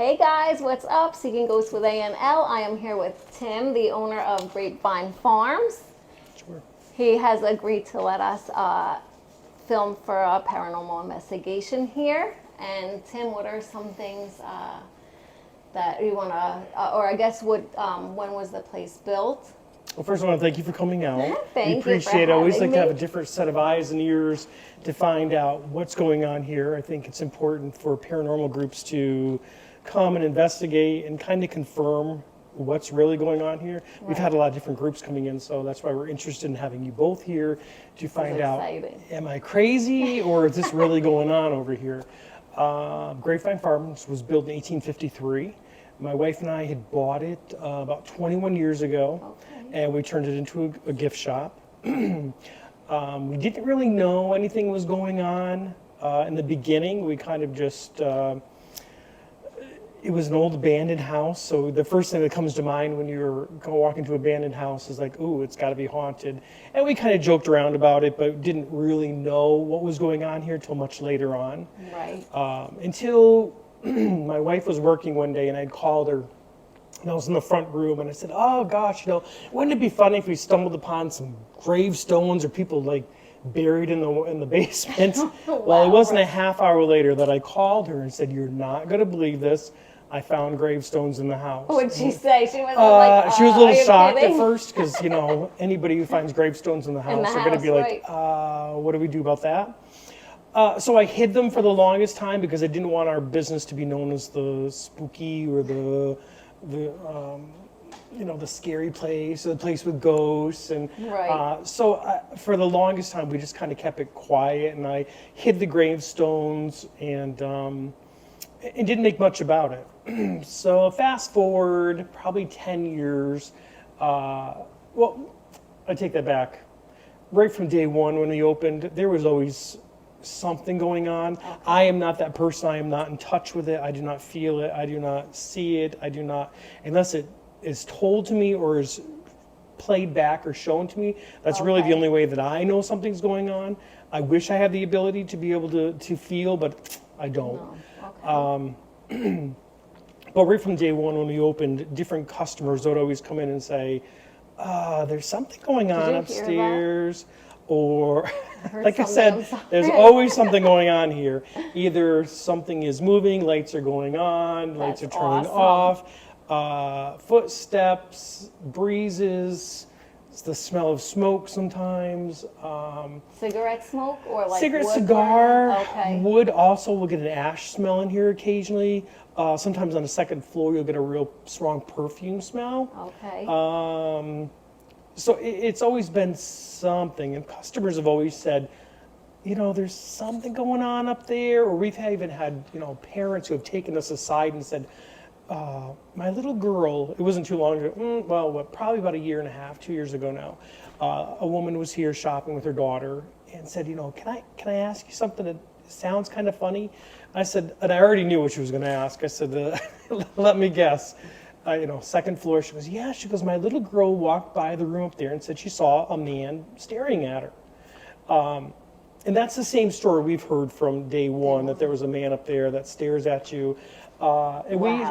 Hey guys, what's up? Seeking Ghosts with A&L. I am here with Tim, the owner of Grapevine Farms. Sure. He has agreed to let us film for a paranormal investigation here. And Tim, what are some things that you want to, or I guess when was the place built? Well, first I want to thank you for coming out. Thank we you appreciate for it. I always having like to have a me. different set of eyes and ears to find out what's going on here. I think it's important for paranormal groups to come and investigate and kind of confirm what's really going on here. We've had a lot of different groups coming in, so that's why we're interested in having you both here to find out, am I crazy or is this really going on over here? Grapevine Farms was built in 1853. My wife and I had bought it about 21 years ago, and we turned it into a gift shop. We didn't really know anything was going on in the beginning. We kind of just, it was an old abandoned house, so the first thing that comes to mind when you're walking to an abandoned house is like, ooh, it's got to be haunted. And we kind of joked around about it, but didn't really know what was going on here till much later on. Right. Until my wife was working one day and I'd called her and I was in the front room and I said, oh gosh, wouldn't it be funny if we stumbled upon some gravestones or people like buried in the basement? Well, it wasn't a half hour later that I called her and said, you're not going to believe this. I found gravestones in the house. What did she say? She was like, she was a little shocked kidding? at first because, anybody who finds gravestones in the house are going to be like, what do we do about that? So I hid them for the longest time because I didn't want our business to be known as the spooky or the scary place, or the place with ghosts. And so for the longest time, we just kind of kept it quiet, and I hid the gravestones and didn't make much about it. So fast forward probably 10 years. Well, I take that back. Right from day one when we opened, there was always something going on. I am not that person. I am not in touch with it. I do not feel it. I do not see it. I do not, unless it is told to me or is played back or shown to me. That's really the only way that I know something's going on. I wish I had the ability to be able to feel, but I don't. No. Okay. But right from day one when we opened, different customers would always come in and say, there's something going on upstairs. Or, like I said, there's always something going on here. Either something is moving, lights are going on, lights are turning off, footsteps, breezes, it's the smell of smoke sometimes. Cigarette smoke or like cigarette, wood cigar, burn? wood also. We'll get an ash smell in here occasionally. Sometimes on the second floor you'll get a real strong perfume smell. Okay. So it's always been something, and customers have always said, there's something going on up there, or we've even had, parents who have taken us aside and said, my little girl, it wasn't too long ago, probably about a year and a half, 2 years ago now, a woman was here shopping with her daughter and said, can I ask you something that sounds kind of funny? I said, and I already knew what she was going to ask. I said, let me guess. Second floor. She goes, yeah. She goes, my little girl walked by the room up there and said she saw a man staring at her. And that's the same story we've heard from day one, that there was a man up there that stares at you. And we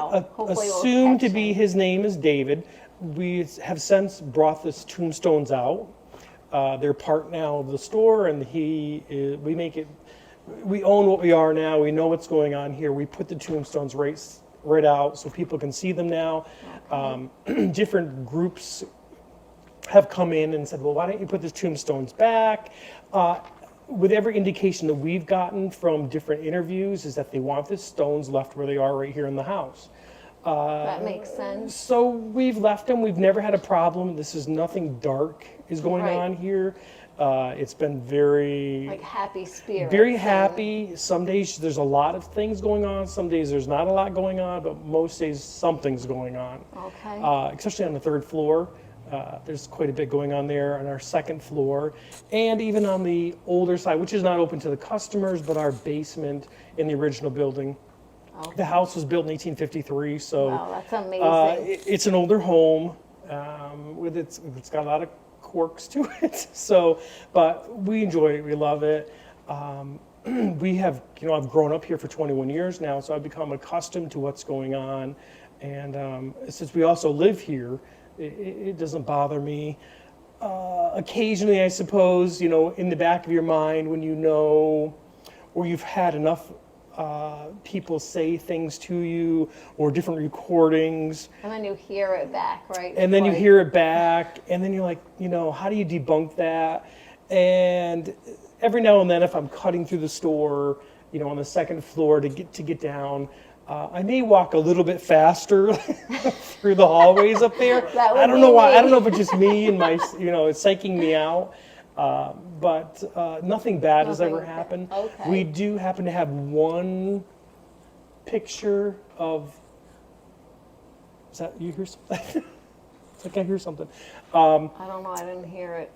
assume to be his name is David. We have since brought the tombstones out. They're part now of the store, and we own what we are now. We know what's going on here. We put the tombstones right out so people can see them now. Different groups have come in and said, well, why don't you put the tombstones back? With every indication that we've gotten from different interviews is that they want the stones left where they are right here in the house. That makes sense. So we've left them. We've never had a problem. This is nothing dark is going on here. It's been very like happy spirits. Very happy. Some days there's a lot of things going on. Some days there's not a lot going on, but most days something's going on. Okay. Especially on the third floor. There's quite a bit going on there on our second floor. And even on the older side, which is not open to the customers, but our basement in the original building. Okay. The house was built in 1853, so wow, that's amazing. It's an older home. It's got a lot of quirks to it. So, but we enjoy it. We love it. we have, I've grown up here for 21 years now, so I've become accustomed to what's going on. And since we also live here, it doesn't bother me. Occasionally, I suppose, in the back of your mind when or you've had enough people say things to you or different recordings. And then you hear it back, right? And then you hear it back, and then you're like, how do you debunk that? And every now and then, if I'm cutting through the store, on the second floor to get down, I may walk a little bit faster through the hallways up there. I don't know why. I don't know if it's just me and my, it's psyching me out. But nothing bad has ever happened. Okay. We do happen to have one picture of. Is that you hear something? It's like I hear something. I don't know. I didn't hear it.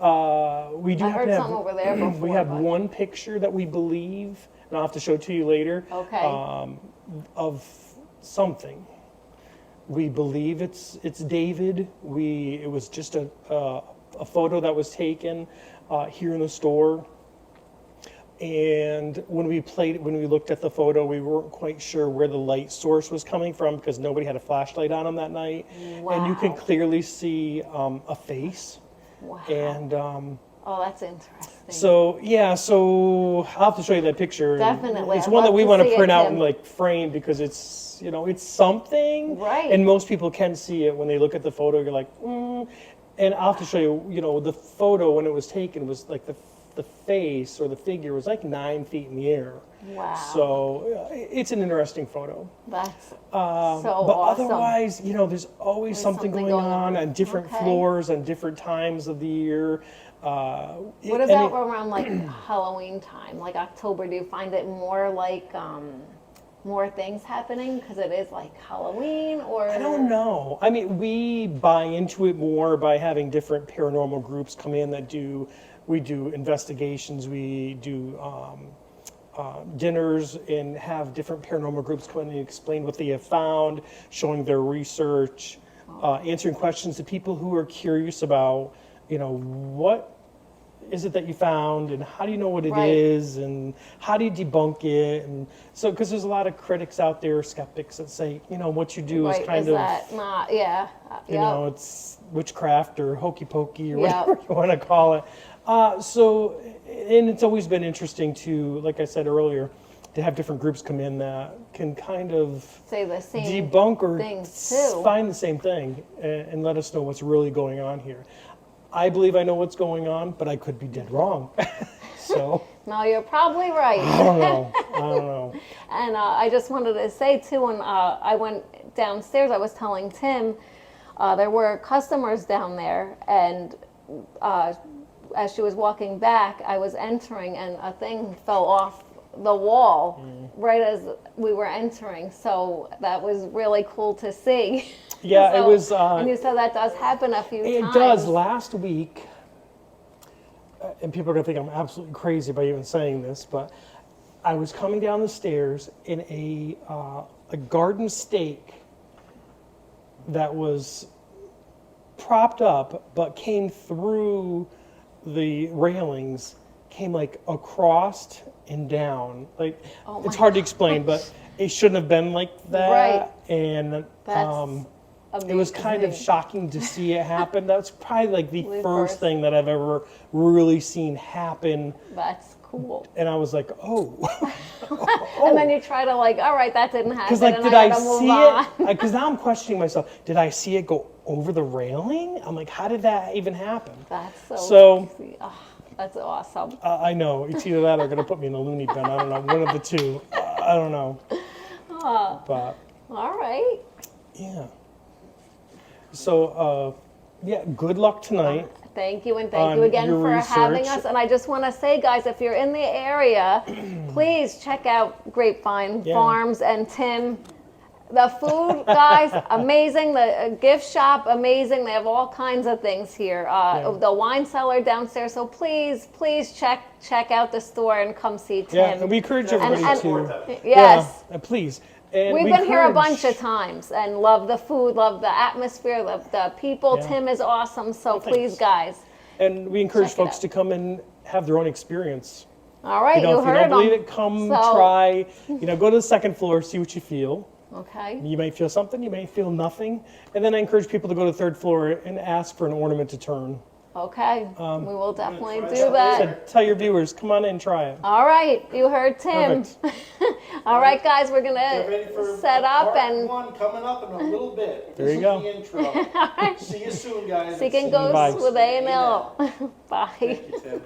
We do I have heard to have, some over there before. We have one picture that we believe, and I'll have to show it to you later. Okay. Of something. We believe it's David. It was just a photo that was taken here in the store. And when we looked at the photo, we weren't quite sure where the light source was coming from because nobody had a flashlight on them that night. Wow. And you can clearly see a face. Wow. And oh, that's interesting. so I'll have to show you that picture. Definitely. It's I'd one that love we to want to see print it, out Tim. and frame because it's it's something. Right. And most people can see it when they look at the photo. You're like, And I'll have to show you. The photo when it was taken was like the face or the figure was like 9 feet in the air. Wow. So it's an interesting photo. That's so But awesome. otherwise, there's always something going on different Okay. floors on different times of the year. What about around like Halloween time, like October? Do you find it more like more things happening because it is like Halloween, or I don't know. I mean, we buy into it more by having different paranormal groups come in we do investigations, we do dinners and have different paranormal groups come in and explain what they have found, showing their research, answering questions to people who are curious about, what is it that you found and how do you know what it is and how do you debunk it? And so, because there's a lot of critics out there, skeptics that say, what you do is kind of, that not, yeah, it's witchcraft or hokey pokey or whatever you want to call it. And it's always been interesting to, like I said earlier, to have different groups come in that can kind of say the same debunk or things too. find the same thing and let us know what's really going on here. I believe I know what's going on, but I could be dead wrong. So No, you're probably right. I don't know. And I just wanted to say too, when I went downstairs, I was telling Tim there were customers down there, and as she was walking back, I was entering, and a thing fell off the wall right as we were entering. So that was really cool to see. Yeah, So, it was. and you said that does happen a few times. It does. Last week, and people are going to think I'm absolutely crazy by even saying this, but I was coming down the stairs in a garden stake that was propped up, but came through the railings, came like across and down. Like it's hard to explain, but it shouldn't have been like that. Right. And That's it was kind of shocking to see it happen. That's probably like the first thing that I've ever really seen happen. That's cool. And I was like, oh. And then you try to all right, that didn't happen. Because like, and did I I gotta move see on. it? Because now I'm questioning myself. Did I see it go over the railing? I'm like, how did that even happen? That's So that's awesome. I know. It's either that or going to put me in a loony bin. I don't know. One of the two. I don't know. But All right. yeah. So good luck tonight. Thank you, and thank On you again your for having research. us. And I just want to say, guys, if you're in the area, please check out Grapevine Farms and Tim. The food, guys, amazing. The gift shop, amazing. They have all kinds of things here. The wine cellar downstairs. So please check out the store and come see Tim. Yeah, and we encourage everybody to. Yes. Yeah, please. And We've we been here a encourage- bunch of times and love the food, love the atmosphere, love the people. Yeah. Tim is awesome. So thanks. please, guys. And we encourage Check it folks out. to come and have their own experience. All right, You know, you if you heard don't believe them. it, come So- try. You know, go to the second floor, see what you feel. Okay. You may feel something, you may feel nothing. And then I encourage people to go to the third floor and ask for an ornament to turn. Okay. We will definitely try do that that. later. So tell your viewers, come on in and try it. All right, you heard Tim. Perfect. All right, guys, we're Get ready gonna for set up part and one coming up in a little bit. There you This go. is the intro. See you soon, guys. Seeking Bye. Ghosts with A&L. Bye. Thank you, Tim.